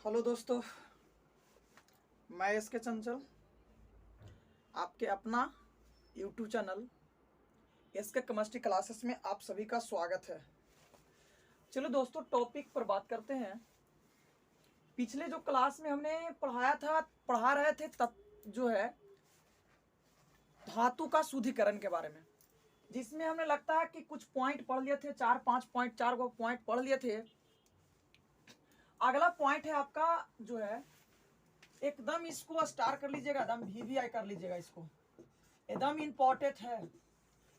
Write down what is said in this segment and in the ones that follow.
Hello दोस्तों, मैं S के चंचल, आपके अपना यूट्यूब चैनल एस के केमिस्ट्री क्लासेस में आप सभी का स्वागत है। चलो दोस्तों, टॉपिक पर बात करते हैं। पिछले जो क्लास में हमने पढ़ा रहे थे जो है धातु का शुद्धिकरण के बारे में, जिसमें हमने लगता है कि कुछ पॉइंट पढ़ लिए थे, 4-5 पॉइंट, 4 गो पॉइंट पढ़ लिए थे। अगला पॉइंट है आपका जो है, एकदम इसको स्टार कर लीजिएगा, एकदम VVI कर लीजिएगा, इसको एकदम इम्पोर्टेंट है।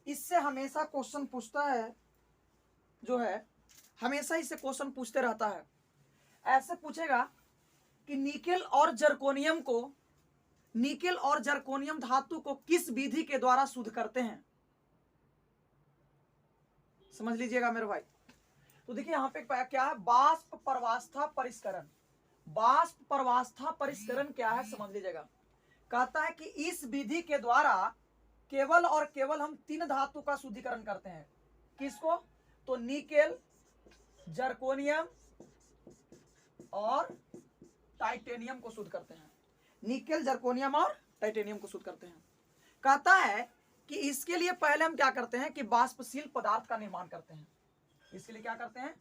इससे हमेशा क्वेश्चन पूछता है जो है, हमेशा इससे क्वेश्चन पूछते रहता है। ऐसे पूछेगा कि निकेल और जर्कोनियम धातु को किस विधि के द्वारा शुद्ध करते हैं। समझ लीजिएगा मेरे भाई। तो देखिए यहाँ पे क्या है, वाष्प प्रवास्था परिष्करण। वाष्प प्रवास्था परिष्करण क्या है समझ लीजिएगा। कहता है कि इस विधि के द्वारा केवल और केवल हम 3 धातु का शुद्धिकरण करते हैं। किसको? तो निकेल, जर्कोनियम और टाइटेनियम को शुद्ध करते हैं। निकेल, जर्कोनियम और टाइटेनियम को शुद्ध करते हैं। कहता है कि इसके लिए पहले हम क्या करते हैं कि वाष्पशील पदार्थ का निर्माण करते हैं। इसके लिए क्या करते हैं?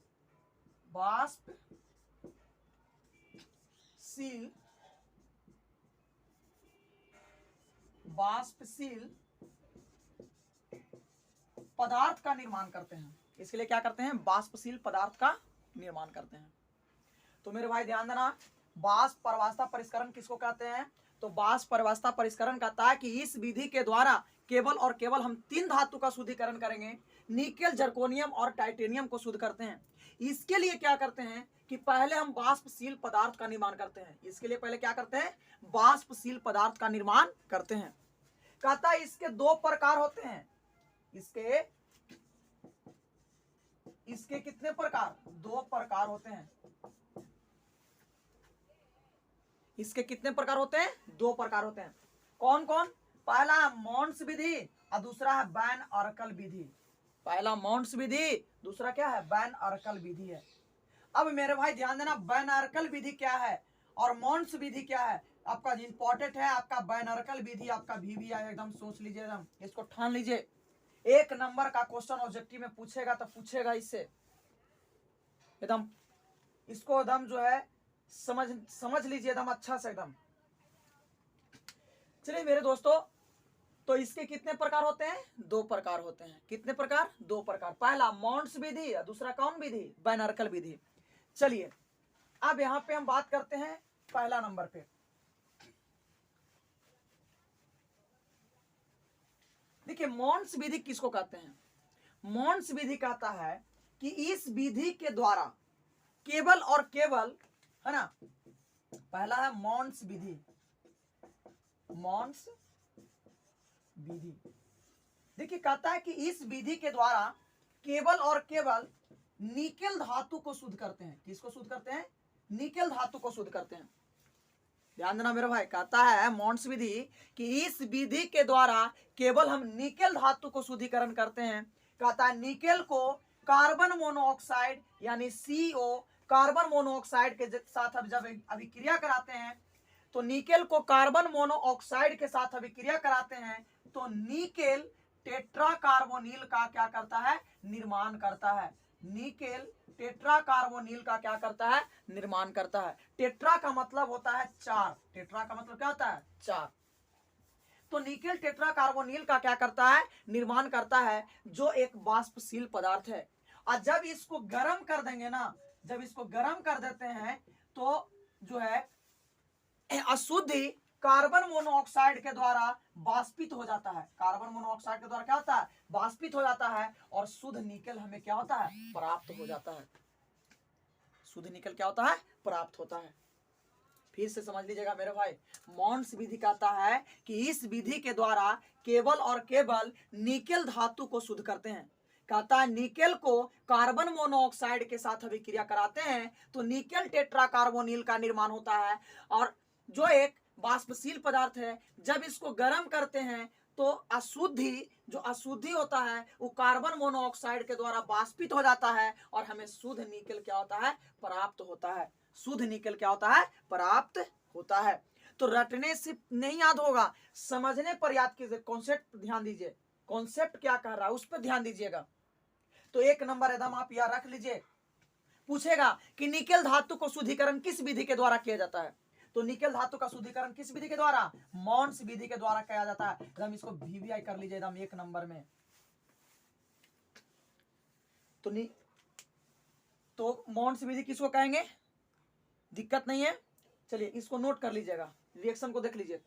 वाष्पशील पदार्थ का निर्माण करते हैं। इसके लिए क्या करते हैं? वाष्पशील पदार्थ का निर्माण करते हैं। तो मेरे भाई ध्यान देना, वाष्प प्रवास्था परिष्करण किसको कहते हैं? तो वाष्प प्रवास्था परिष्करण कहता है कि इस विधि के द्वारा केवल और केवल हम 3 धातु का शुद्धिकरण करेंगे। निकेल, जर्कोनियम और टाइटेनियम को शुद्ध करते हैं। इसके लिए क्या करते हैं कि पहले हम वाष्पशील पदार्थ का निर्माण करते हैं। इसके लिए पहले क्या करते हैं? वाष्पशील पदार्थ का निर्माण करते हैं। कहता है इसके 2 प्रकार होते हैं। इसके कितने प्रकार? 2 प्रकार होते हैं। इसके कितने प्रकार होते हैं? 2 प्रकार होते हैं। कौन कौन? पहला है मॉन्स विधि और दूसरा है वैन अर्कल विधि। पहला मॉन्स विधि, दूसरा क्या है? वैन अर्कल विधि है। अब मेरे भाई ध्यान देना, वैन अर्कल विधि क्या है और मॉन्स विधि क्या है, आपका इंपॉर्टेंट है। आपका वैन अर्कल विधि आपका VVI एकदम सोच लीजिए, एकदम इसको ठान लीजिए। 1 नंबर का क्वेश्चन ऑब्जेक्टिव में पूछेगा तो पूछेगा इससे, एकदम इसको एकदम जो है समझ लीजिए एकदम अच्छा से एकदम। चलिए मेरे दोस्तों, तो इसके कितने प्रकार होते हैं? 2 प्रकार होते हैं। कितने प्रकार? 2 प्रकार। पहला मॉन्स विधि और दूसरा कौन विधि? वैन अर्कल विधि। चलिए अब यहां पे हम बात करते हैं पहला नंबर पे। देखिए मॉन्स विधि किसको कहते हैं? मॉन्स विधि कहता है कि इस विधि के द्वारा केवल और केवल, है ना, पहला है मॉन्स विधि। मॉन्स विधि देखिए कहता है कि इस विधि के द्वारा केवल और केवल निकेल धातु को शुद्ध करते हैं। किसको शुद्ध करते हैं? निकेल धातु को शुद्ध करते हैं। ध्यान देना मेरे भाई, कहता है मॉन्स विधि कि इस विधि के द्वारा केवल हम निकेल धातु को शुद्धिकरण करते हैं। कहता है निकेल को कार्बन मोनोऑक्साइड यानी CO, कार्बन मोनोऑक्साइड के साथ अब जब अभिक्रिया कराते हैं तो निकेल को कार्बन मोनोऑक्साइड के साथ अभिक्रिया कराते हैं तो निकेल टेट्राकार्बोनिल का क्या करता है? निर्माण करता है। निकेल टेट्राकार्बोनिल का क्या करता है? निर्माण करता है। टेट्रा का मतलब होता है 4। टेट्रा का मतलब क्या होता है? 4। तो निकेल टेट्राकार्बोनिल का क्या करता है? निर्माण करता है, जो एक वाष्पशील पदार्थ है। और जब इसको गर्म कर देंगे ना, जब इसको गर्म कर देते हैं तो जो है अशुद्धि कार्बन मोनोऑक्साइड के द्वारा वाष्पित हो जाता है। कार्बन मोनोऑक्साइड के द्वारा क्या होता है? वाष्पित हो जाता है और शुद्ध निकेल हमें क्या होता है? प्राप्त हो जाता है। शुद्ध निकेल क्या होता है? प्राप्त होता है। फिर से समझ लीजिएगा मेरे भाई, मॉन्स विधि कहता है कि इस विधि के द्वारा केवल और केवल निकेल धातु को शुद्ध करते हैं। कहता है निकेल को कार्बन मोनोऑक्साइड के साथ अभिक्रिया कराते हैं तो निकेल टेट्राकार्बोनिल का निर्माण होता है, और जो एक वाष्पशील पदार्थ है, जब इसको गर्म करते हैं तो अशुद्धि होता है वो कार्बन मोनोऑक्साइड के द्वारा वाष्पित हो जाता है और हमें शुद्ध निकेल क्या होता है? प्राप्त होता है। शुद्ध निकल क्या होता है, प्राप्त होता है। तो रटने से नहीं याद होगा, समझने पर याद कीजिए, कॉन्सेप्ट ध्यान दीजिए, कॉन्सेप्ट क्या कह रहा है उस पर ध्यान दीजिएगा। तो 1 नंबर एकदम आप यहां रख लीजिए। पूछेगा कि निकेल धातु को शुद्धिकरण किस विधि के द्वारा किया जाता है, तो निकेल धातु का शुद्धिकरण किस विधि के द्वारा, मॉन्स विधि के द्वारा किया जाता है। एकदम इसको VVI कर लीजिए एकदम 1 नंबर में। तो मॉन्स विधि किसको कहेंगे, दिक्कत नहीं है, चलिए इसको नोट कर लीजिएगा, रिएक्शन को देख लीजिए।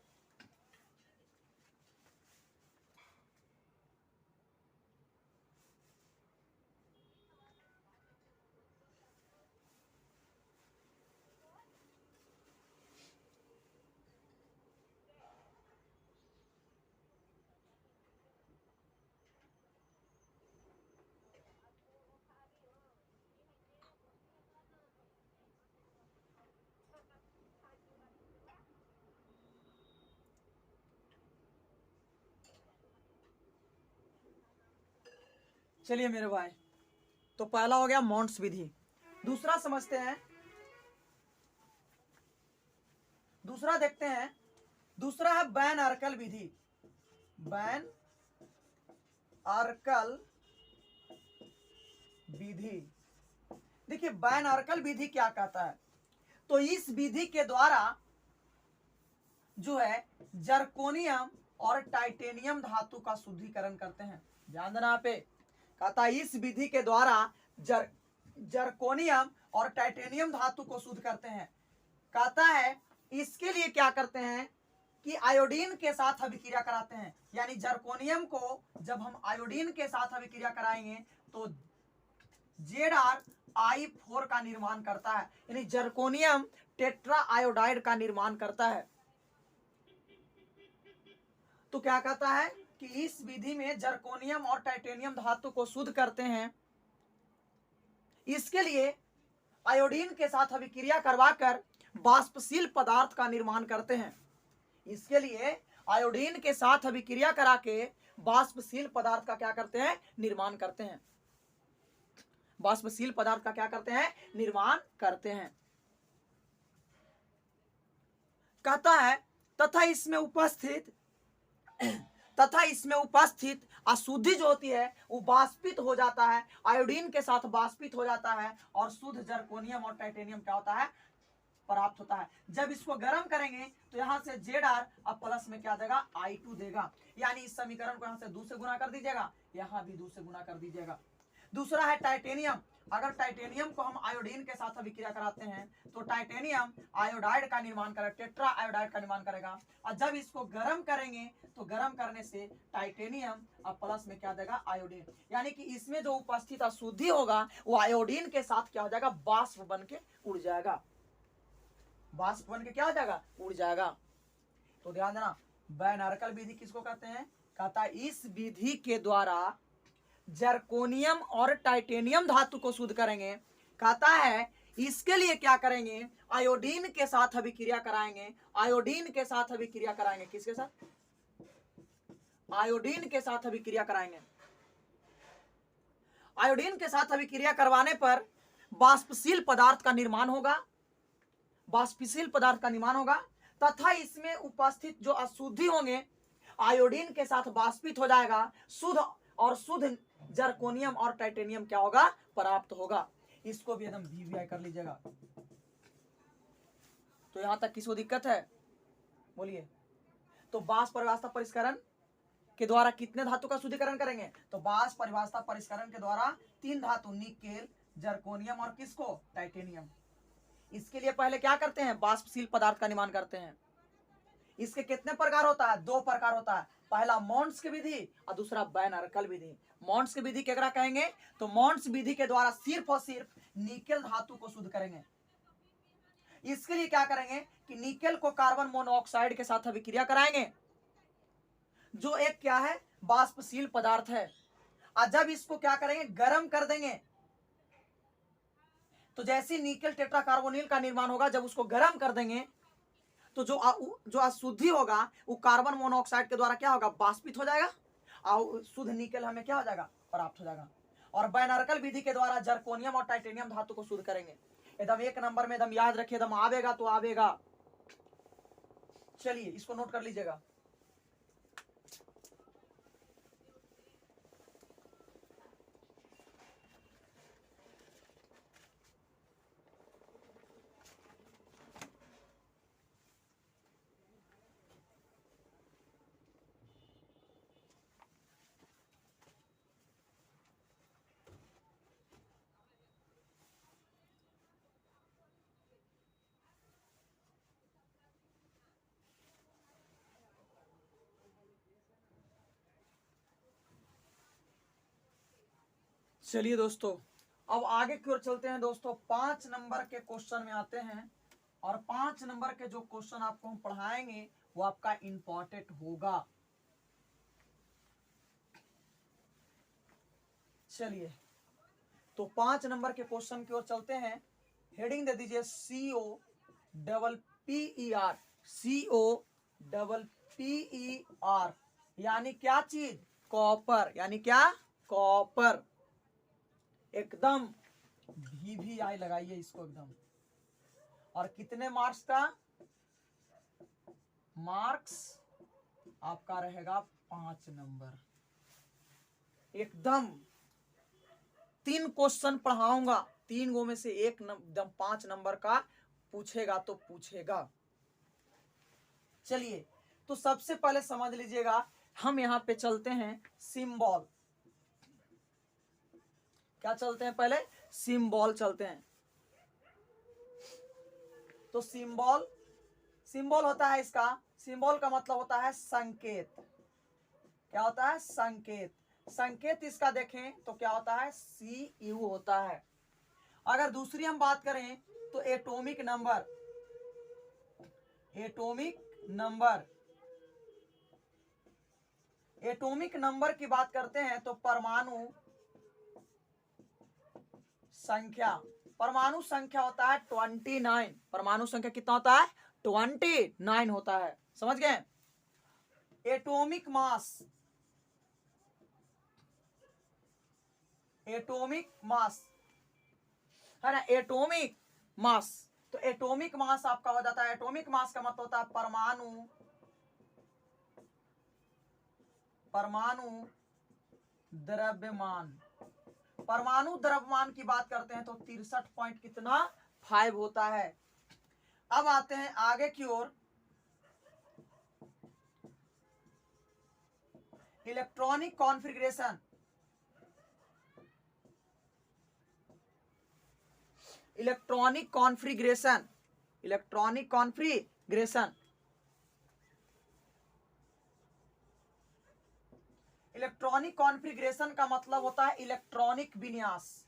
चलिए मेरे भाई, तो पहला हो गया मॉन्स विधि। दूसरा समझते हैं, दूसरा देखते हैं। दूसरा है बैन अर्कल विधि। बैन अर्कल विधि, देखिए बैन अर्कल विधि क्या कहता है, तो इस विधि के द्वारा जो है जर्कोनियम और टाइटेनियम धातु का शुद्धिकरण करते हैं। ध्यान देना पे, कहता है इस विधि के द्वारा जर्कोनियम और टाइटेनियम धातु को शुद्ध करते हैं। कहता है इसके लिए क्या करते हैं कि आयोडीन के साथ अभिक्रिया कराते हैं, यानी जर्कोनियम को जब हम आयोडीन के साथ अभिक्रिया कराएंगे तो ZrI4 का निर्माण करता है, यानी जर्कोनियम टेट्रा आयोडाइड का निर्माण करता है। तो क्या कहता है कि इस विधि में जर्कोनियम और टाइटेनियम धातु को शुद्ध करते हैं। इसके लिए आयोडीन के साथ अभिक्रिया करवाकर वाष्पशील पदार्थ का निर्माण करते हैं। इसके लिए आयोडीन के साथ अभिक्रिया करा के वाष्पशील पदार्थ का क्या करते हैं, निर्माण करते हैं। वाष्पशील पदार्थ का क्या करते हैं, निर्माण करते हैं। कहता है तथा इसमें उपस्थित अशुद्धि जो होती है वो वाष्पित हो जाता है, आयोडीन के साथ वाष्पित हो जाता है और शुद्ध जर्कोनियम और टाइटेनियम क्या होता है, प्राप्त होता है। जब इसको गर्म करेंगे तो यहाँ से Zr अब प्लस में क्या देगा, I2 देगा, यानी इस समीकरण को यहाँ से 2 से गुना कर दीजिएगा, यहाँ भी 2 से गुना कर दीजिएगा। दूसरा है टाइटेनियम। अगर टाइटेनियम को हम आयोडीन के साथ अभिक्रिया कराते हैं तो टाइटेनियम आयोडाइड का निर्माण करेगा, टेट्रा आयोडाइड का निर्माण करेगा। और जब इसको गर्म करेंगे तो गर्म करने से टाइटेनियम अब प्लस में क्या देगा, आयोडीन, यानी कि इसमें जो उपस्थित अशुद्धि होगा वो आयोडीन के साथ क्या हो जाएगा, वाष्प बन के उड़ जाएगा, वाष्प बन के क्या हो जाएगा, उड़ जाएगा। तो ध्यान देना, बैन अर्कल विधि किसको कहते हैं, कहता है इस विधि के द्वारा जर्कोनियम और टाइटेनियम धातु को शुद्ध करेंगे। कहता है इसके लिए क्या करेंगे, आयोडीन के साथ अभिक्रिया कराएंगे। आयोडीन के साथ अभिक्रिया कराएंगे, किसके साथ, आयोडीन के साथ अभिक्रिया कराएंगे। आयोडीन के साथ अभिक्रिया करवाने पर वाष्पशील पदार्थ का निर्माण होगा, वाष्पशील पदार्थ का निर्माण होगा तथा इसमें उपस्थित जो अशुद्धि होंगे आयोडीन के साथ वाष्पित हो जाएगा, शुद्ध जर्कोनियम और टाइटेनियम क्या होगा, प्राप्त होगा। इसको भी एकदम VVI कर लीजिएगा। तो यहां तक किसको दिक्कत है, बोलिए। तो वाष्प परिवाष्ता परिष्करण के द्वारा कितने धातु का शुद्धिकरण करेंगे, तो वाष्प परिवाष्ता परिष्करण के द्वारा 3 धातु, निकेल, जर्कोनियम और किसको, टाइटेनियम। इसके लिए पहले क्या करते हैं, वाष्पशील पदार्थ का निर्माण करते हैं। इसके कितने प्रकार होता है, 2 प्रकार होता है, पहला मॉन्स की विधि और दूसरा बैन अर्कल विधि। मॉन्स की विधि केकरा कहेंगे, तो मॉन्स विधि के द्वारा सिर्फ और सिर्फ निकेल धातु को शुद्ध करेंगे। इसके लिए क्या करेंगे कि निकेल को कार्बन मोनोऑक्साइड के साथ अभिक्रिया कराएंगे, जो एक क्या है, वाष्पशील पदार्थ है। और जब इसको क्या करेंगे, गर्म कर देंगे, तो जैसे निकेल टेट्राकार्बोनिल का निर्माण होगा, जब उसको गर्म कर देंगे तो जो अशुद्धि होगा वो कार्बन मोनोऑक्साइड के द्वारा क्या होगा, वाष्पित हो जाएगा और शुद्ध निकेल हमें क्या हो जाएगा, प्राप्त हो जाएगा। और बैन अर्कल विधि के द्वारा जर्कोनियम और टाइटेनियम धातु को शुद्ध करेंगे। एकदम एक नंबर में, एकदम याद रखिए, एकदम आवेगा तो आवेगा। चलिए इसको नोट कर लीजिएगा। चलिए दोस्तों, अब आगे की ओर चलते हैं दोस्तों। 5 नंबर के क्वेश्चन में आते हैं, और 5 नंबर के जो क्वेश्चन आपको हम पढ़ाएंगे वो आपका इंपॉर्टेंट होगा। चलिए तो 5 नंबर के क्वेश्चन की ओर चलते हैं। हेडिंग दे दीजिए COPPER। COPPER यानी क्या चीज? कॉपर। यानी क्या? कॉपर। एकदम VVI लगाइए इसको एकदम। और कितने मार्क्स का? मार्क्स आपका रहेगा 5 नंबर। एकदम 3 क्वेश्चन पढ़ाऊंगा, 3 गो में से एक एकदम 5 नंबर का पूछेगा तो पूछेगा। चलिए तो सबसे पहले समझ लीजिएगा, हम यहां पे चलते हैं सिंबल। क्या चलते हैं? पहले सिंबल चलते हैं। तो सिंबल, सिंबल होता है इसका, सिंबल का मतलब होता है संकेत। क्या होता है? संकेत। संकेत इसका देखें तो क्या होता है? CU होता है। अगर दूसरी हम बात करें तो atomic number. Atomic number, atomic number की बात करते हैं तो परमाणु संख्या। परमाणु संख्या होता है 29। परमाणु संख्या कितना होता है? 29 होता है। समझ गए? एटॉमिक मास, एटॉमिक मास है ना, एटॉमिक मास। तो एटॉमिक मास आपका हो जाता है, एटॉमिक मास का मतलब होता है परमाणु, परमाणु द्रव्यमान। परमाणु द्रव्यमान की बात करते हैं तो 63 पॉइंट कितना? 5 होता है। अब आते हैं आगे की ओर, electronic configuration. Electronic configuration, electronic configuration. Electronic configuration का मतलब होता है इलेक्ट्रॉनिक विन्यास।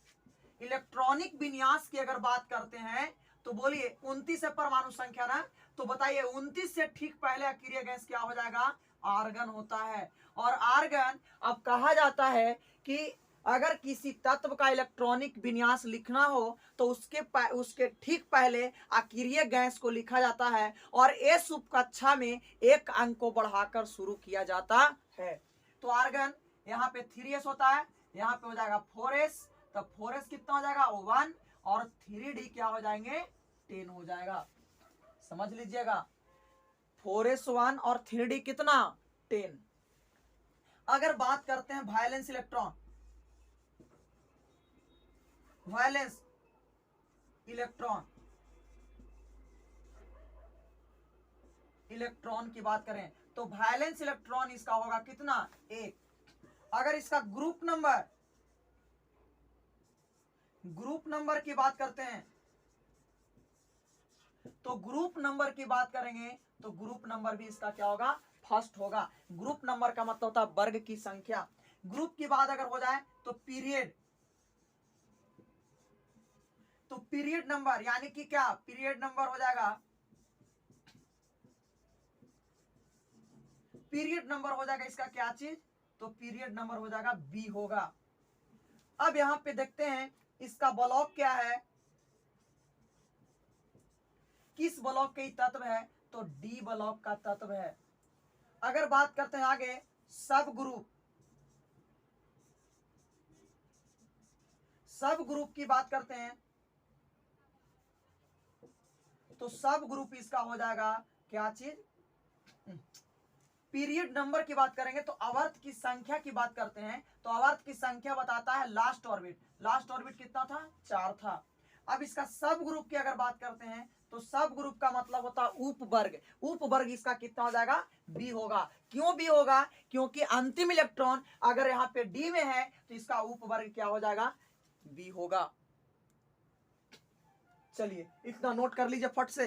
इलेक्ट्रॉनिक विन्यास की अगर बात करते हैं तो बोलिए 29 है परमाणु संख्या ना, तो बताइए 29 से ठीक पहले अक्रिय गैस क्या हो जाएगा? आर्गन होता है। और आर्गन, अब कहा जाता है कि अगर किसी तत्व का इलेक्ट्रॉनिक विन्यास लिखना हो तो उसके ठीक पहले अक्रिय गैस को लिखा जाता है, और एस उप कक्षा में एक अंक को बढ़ाकर शुरू किया जाता है। तो आर्गन यहाँ पे 3s होता है, यहाँ पे हो जाएगा 4s। तो 4s कितना हो जाएगा? 1। और 3d क्या हो जाएंगे? 10 हो जाएगा। समझ लीजिएगा, 4s 1 और 3d कितना? 10। अगर बात करते हैं violence electron, violence electron, electron की बात करें तो वायलेंस इलेक्ट्रॉन इसका होगा कितना? 1। अगर इसका ग्रुप नंबर, ग्रुप नंबर की बात करते हैं तो ग्रुप नंबर की बात करेंगे तो ग्रुप नंबर भी इसका क्या होगा? फर्स्ट होगा। ग्रुप नंबर का मतलब होता है वर्ग की संख्या। ग्रुप की बात अगर हो जाए तो पीरियड, तो पीरियड नंबर यानी कि क्या? पीरियड नंबर हो जाएगा, पीरियड नंबर हो जाएगा इसका क्या चीज? तो पीरियड नंबर हो जाएगा बी होगा। अब यहां पे देखते हैं इसका ब्लॉक क्या है, किस ब्लॉक के तत्व है? तो डी ब्लॉक का तत्व है। अगर बात करते हैं आगे सब ग्रुप, सब ग्रुप की बात करते हैं तो सब ग्रुप इसका हो जाएगा क्या चीज, पीरियड नंबर की बात करेंगे तो आवर्त की संख्या की बात करते हैं तो आवर्त की संख्या बताता है लास्ट ऑर्बिट। लास्ट ऑर्बिट कितना था, 4 था। अब इसका सब ग्रुप की अगर बात करते हैं तो सब ग्रुप का मतलब होता है उपवर्ग। उपवर्ग इसका कितना हो जाएगा, बी होगा। क्यों बी होगा, क्योंकि अंतिम इलेक्ट्रॉन अगर यहाँ पे डी में है तो इसका उपवर्ग क्या हो जाएगा, बी होगा। चलिए इतना नोट कर लीजिए फट से,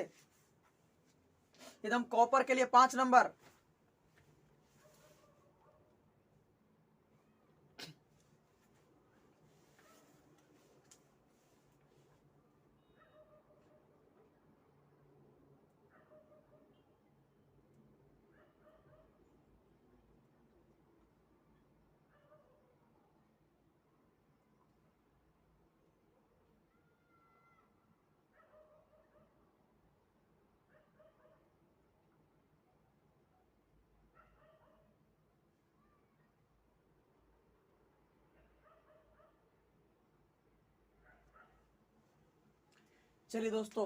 एकदम कॉपर के लिए 5 नंबर। चलिए दोस्तों,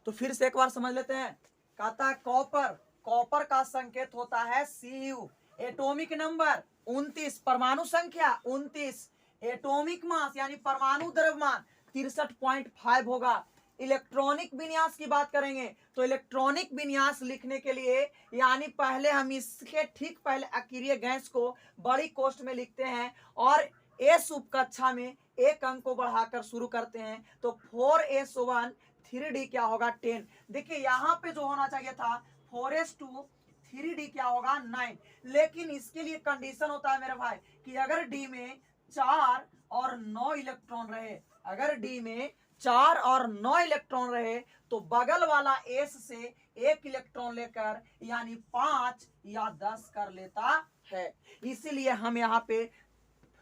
तो फिर से एक बार समझ लेते हैं। कहता है कॉपर, कॉपर का संकेत होता है Cu। एटॉमिक नंबर 29, परमाणु संख्या 29, एटॉमिक मास यानी परमाणु द्रव्यमान 63.5 होगा। इलेक्ट्रॉनिक विन्यास की बात करेंगे तो इलेक्ट्रॉनिक विन्यास लिखने के लिए यानी पहले हम इसके ठीक पहले अक्रिय गैस को बड़ी कोष्ठ में लिखते हैं और एस उप कक्षा में एक अंक को बढ़ाकर शुरू करते हैं तो 4s1 3d क्या होगा 10। देखिए यहाँ पे जो होना चाहिए था 4s2 3d क्या होगा 9, लेकिन इसके लिए कंडीशन होता है मेरे भाई कि अगर d में 4 और 9 इलेक्ट्रॉन रहे, अगर d में 4 और 9 इलेक्ट्रॉन रहे तो बगल वाला s से एक इलेक्ट्रॉन लेकर यानी 5 या 10 कर लेता है। इसीलिए हम यहाँ पे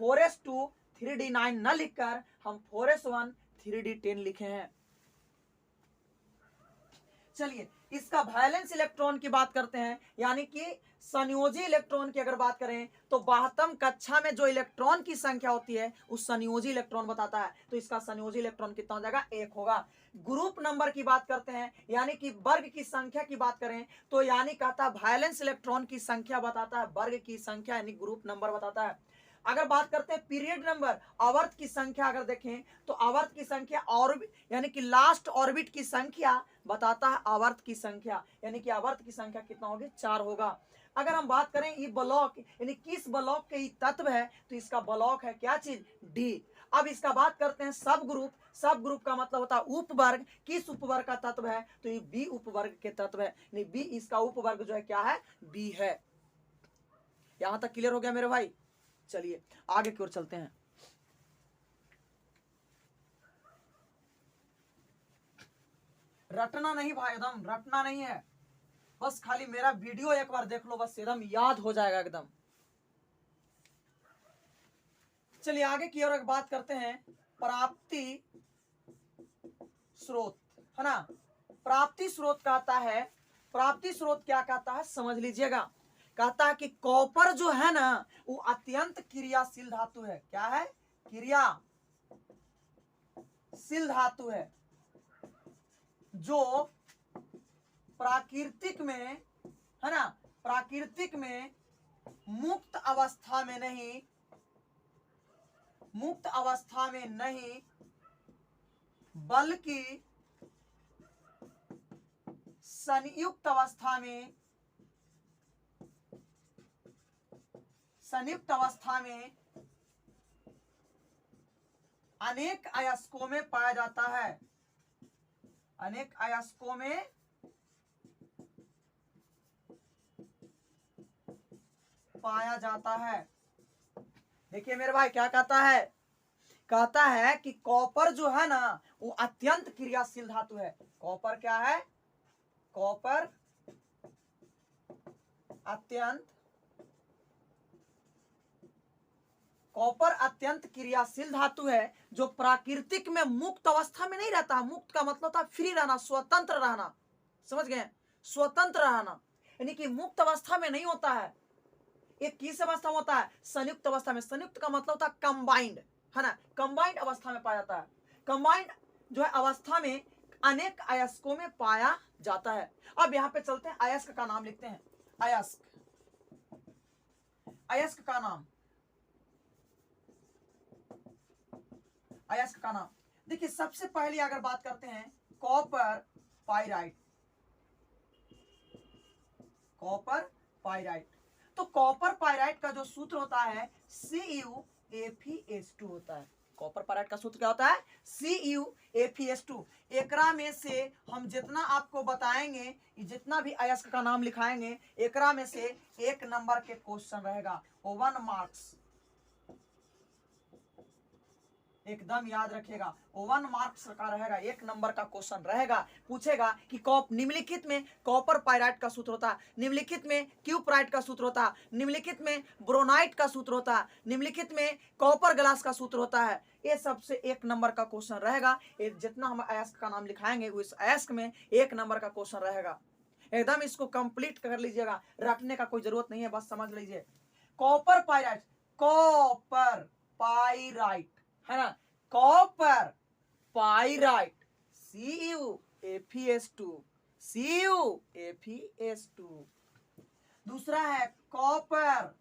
4s2 3d9 न लिखकर हम 4s1 3d10 लिखे हैं। चलिए इसका वैलेंस इलेक्ट्रॉन की बात करते हैं, यानी कि संयोजी इलेक्ट्रॉन की अगर बात करें तो 12वीं कक्षा में जो इलेक्ट्रॉन की संख्या होती है उस संयोजी इलेक्ट्रॉन बताता है, तो इसका संयोजी इलेक्ट्रॉन कितना हो जाएगा, 1 होगा। ग्रुप नंबर की बात करते हैं यानी कि वर्ग की संख्या की बात करें तो यानी कहता है वैलेंस इलेक्ट्रॉन की संख्या बताता है, वर्ग की संख्या यानी ग्रुप नंबर बताता है। अगर बात करते हैं पीरियड नंबर, आवर्त की संख्या अगर देखें तो आवर्त की संख्या और यानी कि लास्ट ऑर्बिट की संख्या बताता है आवर्त की संख्या, यानी कि आवर्त की संख्या कितना होगी, 4 होगा। अगर हम बात करें ये ब्लॉक यानी किस ब्लॉक के तत्व है तो इसका ब्लॉक है क्या चीज, डी। अब इसका बात करते हैं सब ग्रुप, सब ग्रुप का मतलब होता है उपवर्ग, किस उपवर्ग का तत्व है तो ये बी उपवर्ग के तत्व है, नहीं बी इसका उपवर्ग जो है क्या है, बी है। यहां तक क्लियर हो गया मेरे भाई। चलिए आगे की ओर चलते हैं। रटना नहीं भाई, एकदम रटना नहीं है, बस खाली मेरा वीडियो एक बार देख लो, बस एकदम याद हो जाएगा एकदम। चलिए आगे की ओर बात करते हैं प्राप्ति स्रोत, है ना। प्राप्ति स्रोत कहता है, प्राप्ति स्रोत क्या कहता है समझ लीजिएगा। कहता है कि कॉपर जो है ना वो अत्यंत क्रियाशील धातु है। क्या है, क्रियाशील धातु है जो प्राकृतिक में, है ना, प्राकृतिक में मुक्त अवस्था में नहीं, मुक्त अवस्था में नहीं बल्कि संयुक्त अवस्था में, संयुक्त अवस्था में अनेक अयस्कों में पाया जाता है, अनेक अयस्कों में पाया जाता है। देखिए मेरे भाई क्या कहता है, कहता है कि कॉपर जो है ना वो अत्यंत क्रियाशील धातु है। कॉपर क्या है, कॉपर अत्यंत, कॉपर अत्यंत क्रियाशील धातु है जो प्राकृतिक में मुक्त अवस्था में नहीं रहता। मुक्त का मतलब था फ्री रहना, स्वतंत्र रहना, समझ गए, स्वतंत्र रहना, यानी कि मुक्त अवस्था में नहीं होता है। एक किस अवस्था में होता है, संयुक्त अवस्था में। संयुक्त का मतलब होता है कंबाइंड, है ना, कंबाइंड अवस्था में पाया जाता है। कंबाइंड जो है अवस्था में अनेक अयस्कों में पाया जाता है। अब यहां पे चलते हैं, अयस्क का नाम लिखते हैं। अयस्क, अयस्क का नाम, अयस्क का नाम देखिए, सबसे पहले अगर बात करते हैं कॉपर पाइराइट, कॉपर पाइराइट, तो कॉपर पाइराइट का जो सूत्र होता है CuFeS2 होता है। कॉपर पाइराइट का सूत्र क्या होता है? CuFeS2। एकरा में से हम जितना आपको बताएंगे, जितना भी अयस्क का नाम लिखाएंगे, एकरा में से 1 नंबर के क्वेश्चन रहेगा, 1 मार्क्स, एकदम याद रखिएगा, 1 मार्क्स का रहेगा, 1 नंबर का क्वेश्चन रहेगा। पूछेगा कि निम्नलिखित में कॉपर पाइराइट का सूत्र होता है, निम्नलिखित में क्यूप्राइट का सूत्र होता है, निम्नलिखित में ब्रोनाइट का सूत्र होता है, निम्नलिखित में कॉपर ग्लास का सूत्र होता है। ये सबसे 1 नंबर का क्वेश्चन रहेगा। जितना हम अयस्क का नाम लिखाएंगे उस अयस्क में 1 नंबर का क्वेश्चन रहेगा। एकदम इसको कंप्लीट कर लीजिएगा, रखने का कोई जरूरत नहीं है, बस समझ लीजिए। कॉपर पाइराइट, कॉपर पाइराइट है ना, कॉपर पाइराइट, CuFeS2, CuFeS2। दूसरा है copper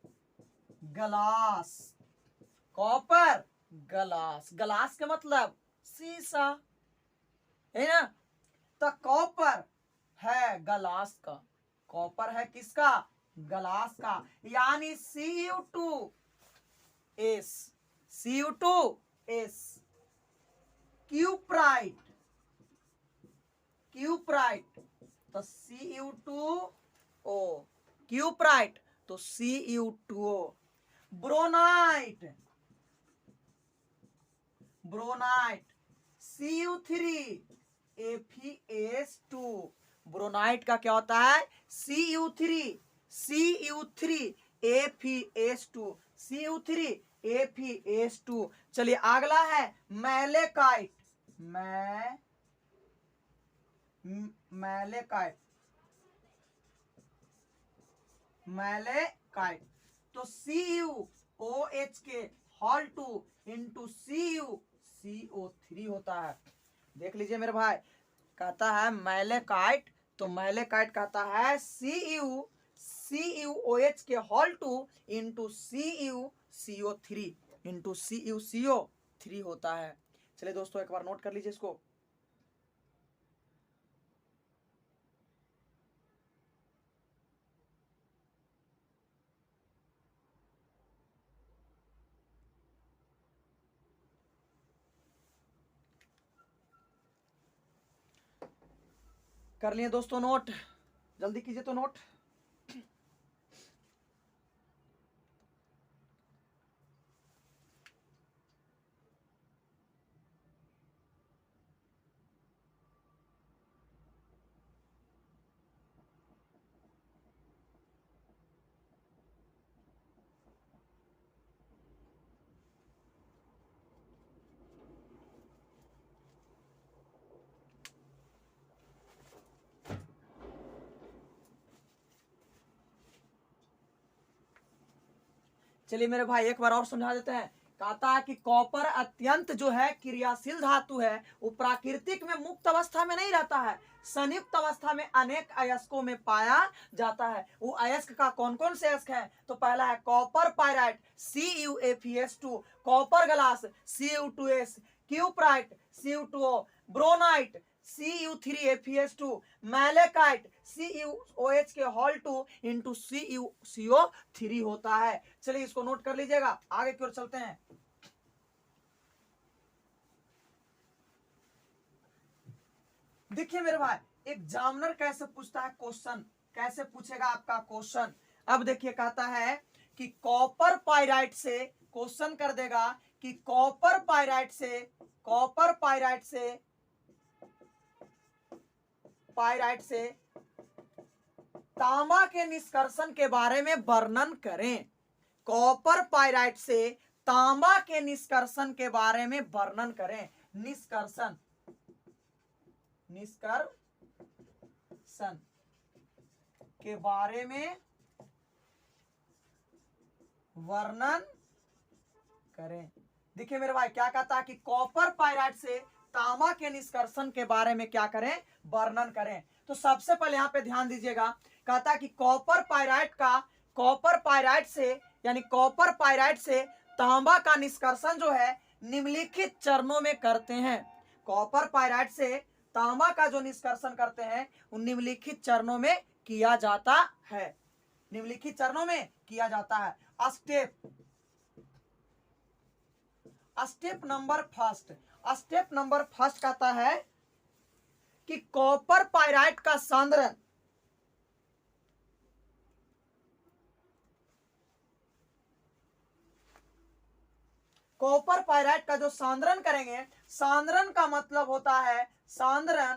glass, copper glass, glass का मतलब शीशा है ना, तो कॉपर है ग्लास का, कॉपर है किसका? ग्लास का, यानी Cu2S, Cu2S। क्यूप्राइट, क्यूप्राइट तो Cu2O, क्यूप्राइट तो Cu2O। ब्रोनाइट, ब्रोनाइट Cu3Fe2। ब्रोनाइट का क्या होता है? Cu3Fe2, Cu3Fe2। चलिए अगला है मैलेकाइट, मैलेकाइट, मैलेकाइट तो CuOH के होल 2 इंटू CO3 होता है। देख लीजिए मेरे भाई, कहता है मैलेकाइट, तो मैलेकाइट कहता है CuOH के होल 2 इंटू CuCO3 होता है। चलिए दोस्तों एक बार नोट कर लीजिए इसको। कर लिए दोस्तों नोट? जल्दी कीजिए तो नोट। चलिए मेरे भाई एक बार और समझा देते हैं। कहता है कि कॉपर अत्यंत जो है क्रियाशील धातु है, वो प्राकृतिक में मुक्त अवस्था में नहीं रहता है, संयुक्त अवस्था में अनेक अयस्कों में पाया जाता है। वो अयस्क का कौन कौन से अयस्क है? तो पहला है copper pyrite CuFeS2, copper glass Cu2S, cuprite Cu2O, ब्रोनाइट Cu3Fe2, malachite CuOH के होल 2 इंटू CuCO3 होता है। चलिए इसको नोट कर लीजिएगा, आगे की ओर चलते हैं। देखिए मेरे भाई, एग्जामिनर कैसे पूछता है क्वेश्चन, कैसे पूछेगा आपका क्वेश्चन। अब देखिए कहता है कि कॉपर पाइराइट से क्वेश्चन कर देगा कि कॉपर पाइराइट से, कॉपर पाइराइट से, पाइराइट से तांबा के निष्कर्षण के बारे में वर्णन करें। कॉपर पाइराइट से तांबा के निष्कर्षण के बारे में वर्णन करें। निष्कर्षण, निष्कर्षण के बारे में वर्णन करें। देखिए मेरे भाई क्या कहता है कि कॉपर पाइराइट से तांबा के निष्कर्षण के बारे में क्या करें, वर्णन करें। तो सबसे पहले यहाँ पे ध्यान दीजिएगा, कहता है कि कॉपर पाइराइट से तांबा का निष्कर्षण जो है निम्नलिखित चरणों में करते हैं। कॉपर पाइराइट से तांबा का जो निष्कर्षण करते हैं उन निम्नलिखित चरणों में किया जाता है। निम्नलिखित चरणों में किया जाता है। स्टेप नंबर फर्स्ट कहता है कि कॉपर पाइराइट का सांद्रण कॉपर पाइराइट का जो सांद्रण करेंगे, सांद्रण का मतलब होता है सांद्रण,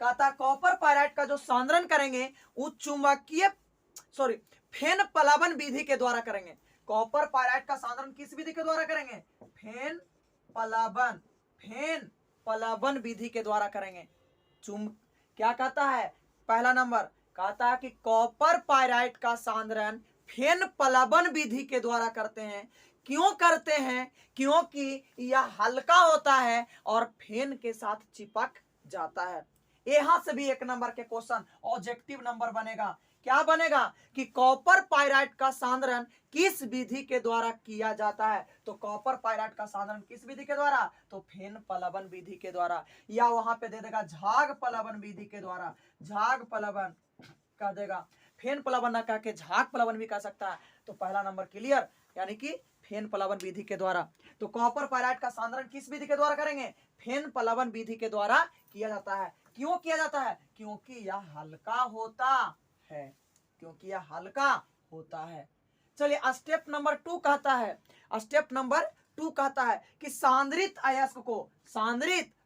कहता कॉपर पाइराइट का जो सांद्रण करेंगे वो फेन प्लावन विधि के द्वारा करेंगे। कॉपर पाइराइट का सांद्रण किस विधि के द्वारा करेंगे, फेन प्लावन विधि के द्वारा करेंगे। क्या कहता है, पहला नंबर कहता है कि कॉपर पाइराइट का सांद्रण फेन प्लावन विधि के द्वारा करते हैं। क्यों करते हैं, क्योंकि यह हल्का होता है और फेन के साथ चिपक जाता है। यहां से भी एक नंबर के क्वेश्चन ऑब्जेक्टिव नंबर बनेगा। क्या बनेगा कि कॉपर पाइराइट का सांद्रण किस विधि के द्वारा किया जाता है। तो कॉपर पाइराइट का सांद्रण किस विधि के द्वारा, तो फेन प्लावन विधि के द्वारा, या वहां पे दे देगा झाग प्लावन विधि के द्वारा, झाग प्लावन कह देगा, फेन प्लावन ना कह के झाग प्लावन भी कह सकता है। तो पहला नंबर क्लियर, यानी कि फेन प्लावन विधि के द्वारा। तो कॉपर पाइराइट का सांद्रण किस विधि के द्वारा करेंगे, फेन प्लावन विधि के द्वारा किया जाता है। क्यों किया जाता है, क्योंकि यह हल्का होता है, क्योंकि यह हल्का होता है। चलिए स्टेप नंबर 2 कहता है कि सांद्रित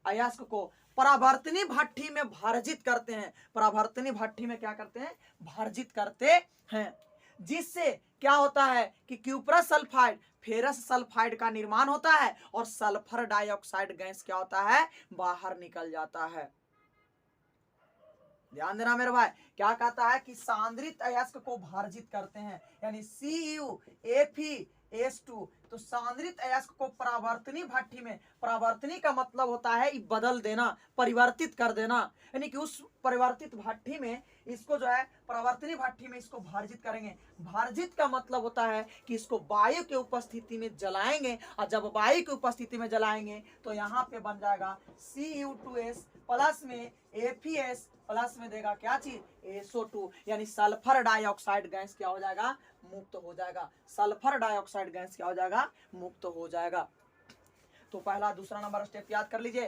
अयस्क को परावर्तनी भट्ठी में भर्जित करते हैं। परावर्तनी भट्ठी में क्या करते हैं, भर्जित करते हैं, जिससे क्या होता है कि क्यूप्रस सल्फाइड फेरस सल्फाइड का निर्माण होता है और सल्फर डाइऑक्साइड गैस क्या होता है, बाहर निकल जाता है। ध्यान देना मेरे भाई, क्या कहता है कि सांद्रित अयस्क को भर्जित करते हैं, यानी CuFeS2। तो सांद्रित अयस्क को परावर्तनी भट्ठी में, परावर्तनी का मतलब होता है बदल देना, परिवर्तित कर देना, यानी कि उस परिवर्तित भट्ठी में इसको जो है परावर्तनी भट्ठी में इसको भर्जित करेंगे। भर्जित का मतलब होता है कि इसको वायु के उपस्थिति में जलाएंगे, और जब वायु की उपस्थिति में जलाएंगे तो यहाँ पे बन जाएगा Cu2S प्लस में FeS प्लस में देगा क्या चीज, SO2, यानी सल्फर डाइऑक्साइड गैस क्या हो जाएगा, मुक्त हो जाएगा। सल्फर डाइऑक्साइड गैस क्या हो जाएगा, मुक्त हो जाएगा। तो पहला दूसरा नंबर स्टेप याद कर लीजिए।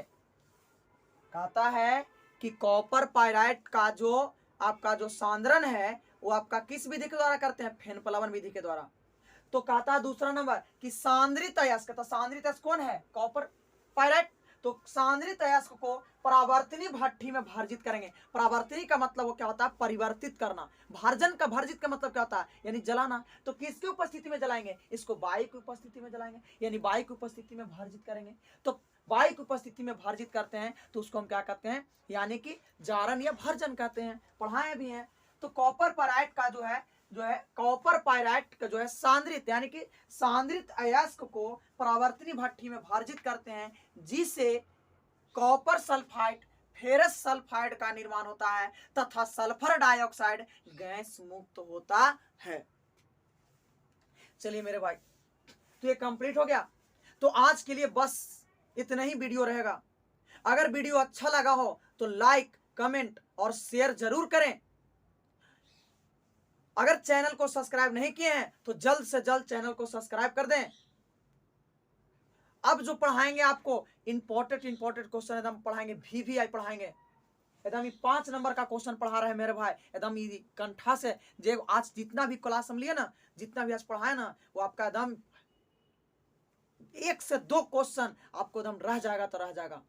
कहता है कि कॉपर पाइराइट का जो आपका जो सांद्रण है वो आपका किस विधि के द्वारा करते हैं, फेन प्लावन विधि के द्वारा। तो कहता है दूसरा नंबर कि सांद्रित अयस्क, तो सांद्रित अयस्क कौन है, कॉपर पाइराइट। तो सांद्रित अयस्क को परावर्तनी भट्ठी में भर्जित करेंगे। परावर्तनी का मतलब वो क्या होता है, परिवर्तित करना। भर्जन का, भर्जित का मतलब क्या होता है, यानी जलाना। तो किसकी उपस्थिति में जलाएंगे, इसको वायु की उपस्थिति में जलाएंगे, यानी वायु की उपस्थिति में भर्जित करेंगे। तो वायु की उपस्थिति में भर्जित करते हैं तो उसको हम क्या कहते हैं, यानी कि जारन या भर्जन कहते हैं, पढ़ाए भी हैं। तो कॉपर पाइराइट का जो है कॉपर पाइराइट का जो है सांद्रित, यानी कि सांद्रित अयस्क को परावर्तनी भट्ठी में भर्जित करते हैं, जिससे कॉपर सल्फाइड फेरस सल्फाइड का निर्माण होता है तथा सल्फर डाइऑक्साइड गैस मुक्त होता है। चलिए मेरे भाई, तो ये कंप्लीट हो गया। तो आज के लिए बस इतना ही वीडियो रहेगा। अगर वीडियो अच्छा लगा हो तो लाइक, कमेंट और शेयर जरूर करें। अगर चैनल को सब्सक्राइब नहीं किए हैं तो जल्द से जल्द चैनल को सब्सक्राइब कर दें। अब जो पढ़ाएंगे आपको इंपॉर्टेंट क्वेश्चन एकदम पढ़ाएंगे, VVI पढ़ाएंगे एकदम। 5 नंबर का क्वेश्चन पढ़ा रहे हैं मेरे भाई, एकदम कंठा से। जो आज जितना भी क्लास हम लिए ना, जितना भी आज पढ़ाए ना, वो आपका एकदम 1 से 2 क्वेश्चन आपको एकदम रह जाएगा तो रह जाएगा।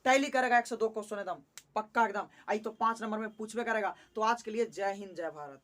टैली करेगा 1 से 2 क्वेश्चन एकदम पक्का एकदम। आई तो 5 नंबर में पूछवे करेगा। तो आज के लिए जय हिंद, जय भारत।